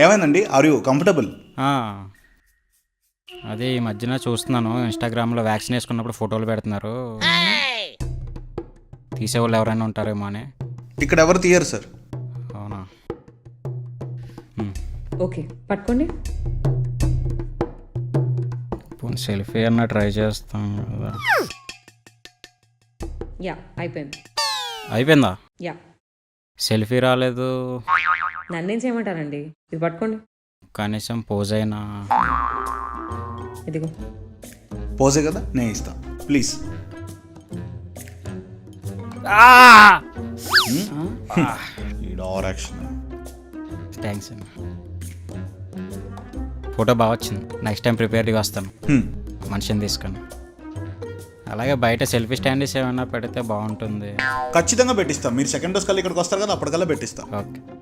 ఏమైందండి? Are you comfortable? అదే ఈ మధ్యన చూస్తున్నాను ఇన్స్టాగ్రామ్లో వ్యాక్సిన్ వేసుకున్నప్పుడు ఫోటోలు పెడుతున్నారు, తీసేవాళ్ళు ఎవరైనా ఉంటారేమో అని. ఇక్కడ ఎవరు తీయరు సార్. అవునా? ఓకే పట్టుకోండి. పోనీ సెల్ఫీ అన్నా ట్రై చేస్తాం కదా. యా అయిపోయింది. అయిపోయిందా? యా సెల్ఫీ రాలేదు, నన్నేం చేయమంటారండి? ఇది పట్టుకోండి. కనీసం పోజ్ అయినా. ఇదిగో. పోజే కదా, నేను ఇస్తా ప్లీజ్. Over action. థ్యాంక్స్ అండి. ఫోటో బాగా వచ్చింది, నెక్స్ట్ టైం ప్రిపేర్గా వస్తాను మనిషిని తీసుకొని. అలాగే బయట సెల్ఫీ స్టాండర్స్ ఏమైనా పెడితే బాగుంటుంది. ఖచ్చితంగా పెట్టిస్తాం. మీరు సెకండ్ డోస్ కల్లా ఇక్కడికి వస్తారు కదా, అప్పటికల్లా పెట్టిస్తాం. ఓకే.